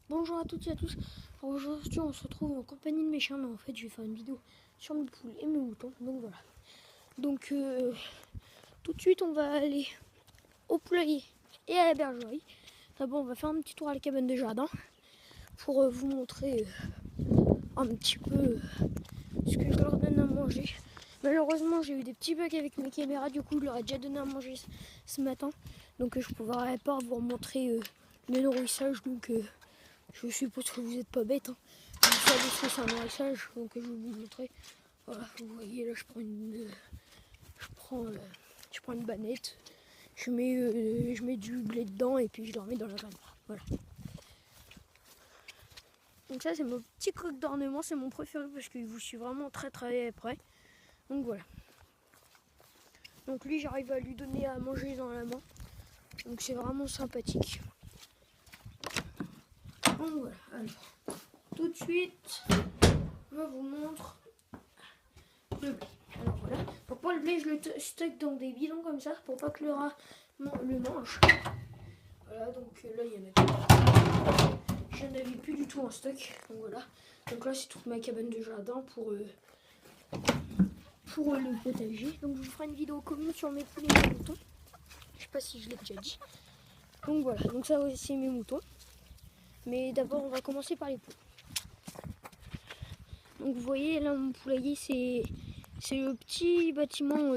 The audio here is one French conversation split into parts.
Bonjour à toutes et à tous. Alors aujourd'hui on se retrouve en compagnie de mes chiens, mais en fait je vais faire une vidéo sur mes poules et mes moutons. Donc voilà. Donc tout de suite on va aller au poulailler et à la bergerie. D'abord on va faire un petit tour à la cabane de jardin pour vous montrer un petit peu ce que je leur donne à manger. Malheureusement j'ai eu des petits bugs avec mes caméras, du coup je leur ai déjà donné à manger ce matin. Donc je ne pourrai pas vous montrer le nourrissage. Donc je suppose que vous n'êtes pas bête, hein. Vous savez ce que c'est un nourrissage, donc je vais vous montrer. Voilà, vous voyez là, je prends une bannette, je mets du blé dedans et puis je le remets dans la vanne. Voilà. Donc ça c'est mon petit coq d'ornement, c'est mon préféré parce qu'il vous suit vraiment très très près. Donc voilà. Donc lui j'arrive à lui donner à manger dans la main. Donc c'est vraiment sympathique. Donc voilà, alors tout de suite je vous montre le blé. Alors voilà, donc moi le blé je le stocke dans des bidons comme ça pour pas que le rat le mange. Voilà, donc là il y en a plus. Je n'en avais plus du tout en stock. Donc voilà, donc là c'est toute ma cabane de jardin pour le potager. Donc je vous ferai une vidéo commune sur mes poules et mes moutons. Je sais pas si je l'ai déjà dit. Donc voilà, donc ça c'est mes moutons. Mais d'abord on va commencer par les poules. Donc vous voyez là mon poulailler c'est le petit bâtiment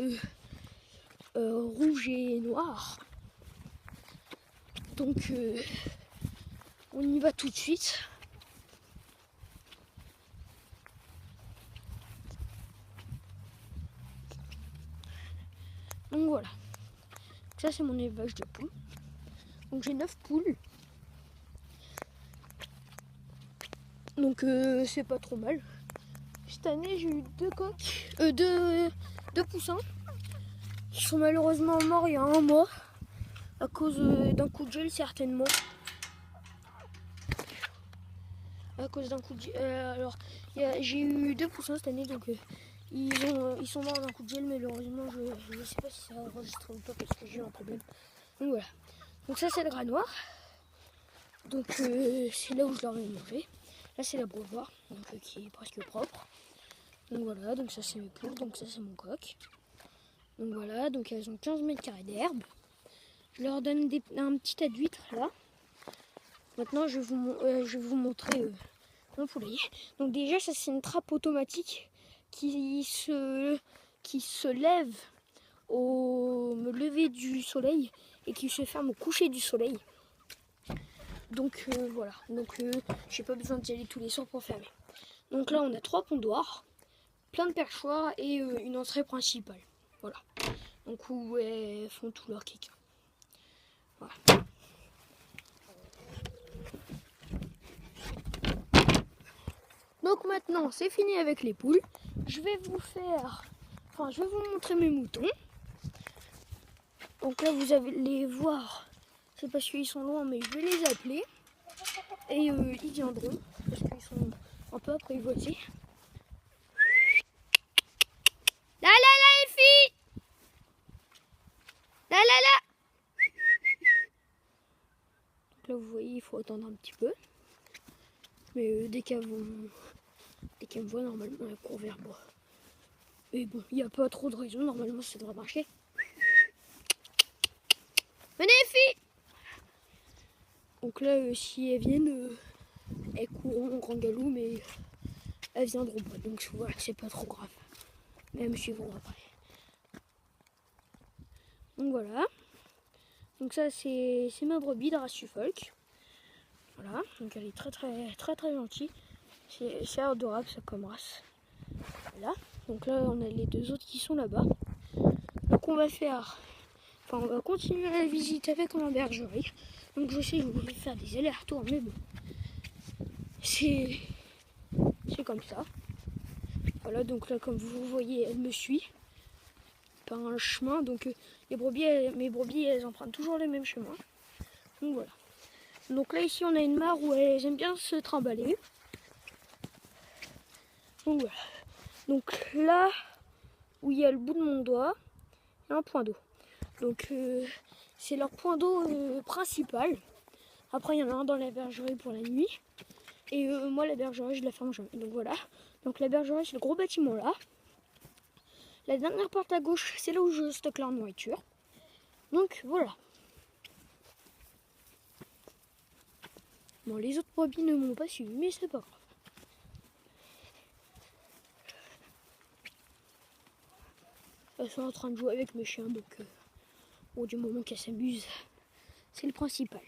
rouge et noir. Donc on y va tout de suite. Donc voilà. Ça c'est mon élevage de poules. Donc j'ai 9 poules. Donc c'est pas trop mal. Cette année j'ai eu deux poussins qui sont malheureusement morts il y a un mois à cause d'un coup de gel certainement. À cause d'un coup de gel. Alors j'ai eu 2 poussins cette année, donc ils sont morts d'un coup de gel. Malheureusement je sais pas si ça enregistre ou pas parce que j'ai eu un problème. Donc voilà. Donc ça c'est le gras noir. Donc c'est là où je leur ai mangé. Là c'est la brevoire, donc qui est presque propre. Donc voilà, donc ça c'est mes poules, donc ça c'est mon coq. Donc voilà, donc elles ont 15 mètres carrés d'herbe. Je leur donne un petit tas d'huîtres là. Maintenant je vais vous montrer mon poulailler. Donc déjà ça c'est une trappe automatique qui se lève au lever du soleil et qui se ferme au coucher du soleil. Donc voilà, donc j'ai pas besoin d'y aller tous les soirs pour fermer. Donc là on a 3 pondoirs, plein de perchoirs et une entrée principale. Voilà. Donc où elles font tout leur caca. Voilà. Donc maintenant c'est fini avec les poules. Je vais vous montrer mes moutons. Donc là vous allez les voir. C'est parce qu'ils sont loin, mais je vais les appeler. Et ils viendront parce qu'ils sont un peu apprivoisés. Là les filles. Là. Donc là vous voyez, il faut attendre un petit peu. Mais dès qu'elles me voient, normalement elles courent vers moi. Et bon, il n'y a pas trop de raison, normalement ça devrait marcher. Venez les filles. Donc là si elles viennent, elles courront au grand galop, mais elles viendront pas. Donc voilà, c'est pas trop grave. Mais elles me suivront après. Donc voilà. Donc ça c'est ma brebis de race Suffolk. Voilà, donc elle est très gentille. C'est adorable ça comme race. Voilà, donc là on a les 2 autres qui sont là-bas. Donc on va continuer la visite avec ma bergerie. Donc je sais que vous voulez faire des allers-retours, mais bon, c'est comme ça. Voilà, donc là comme vous voyez, elle me suit par un chemin. Donc mes brebis, elles empruntent toujours le même chemin. Donc voilà. Donc là ici on a une mare où elles aiment bien se trimballer. Donc voilà. Donc là où il y a le bout de mon doigt, il y a un point d'eau. Donc c'est leur point d'eau principal. Après, il y en a un dans la bergerie pour la nuit. Et moi, la bergerie, je la ferme jamais. Donc voilà. Donc la bergerie, c'est le gros bâtiment là. La dernière porte à gauche, c'est là où je stocke la nourriture. Donc voilà. Bon, les autres brebis ne m'ont pas suivi, mais c'est pas grave. Elles sont en train de jouer avec mes chiens, donc bon, du moment qu'elles s'amusent, c'est le principal.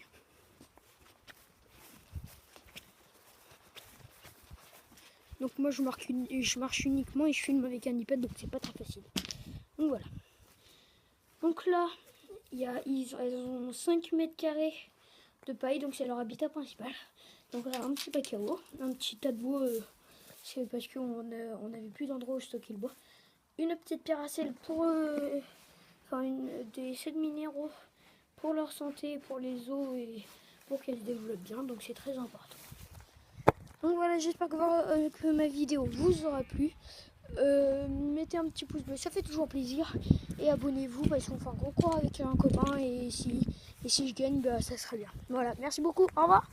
Donc moi je marche uniquement et je filme avec un iPad, donc c'est pas très facile. Donc voilà. Donc là, elles ont 5 mètres carrés de paille, donc c'est leur habitat principal. Donc là, un petit bac à eau, un petit tas de bois, c'est parce qu'on n'avait plus d'endroit où stocker le bois. Une petite pierre à sel pour des sels minéraux pour leur santé, pour les os et pour qu'elles se développent bien, donc c'est très important. Donc voilà, j'espère que ma vidéo vous aura plu. Mettez un petit pouce bleu, ça fait toujours plaisir. Et abonnez-vous parce qu'on fait un concours avec un copain et si je gagne, bah, ça sera bien. Voilà, merci beaucoup, au revoir.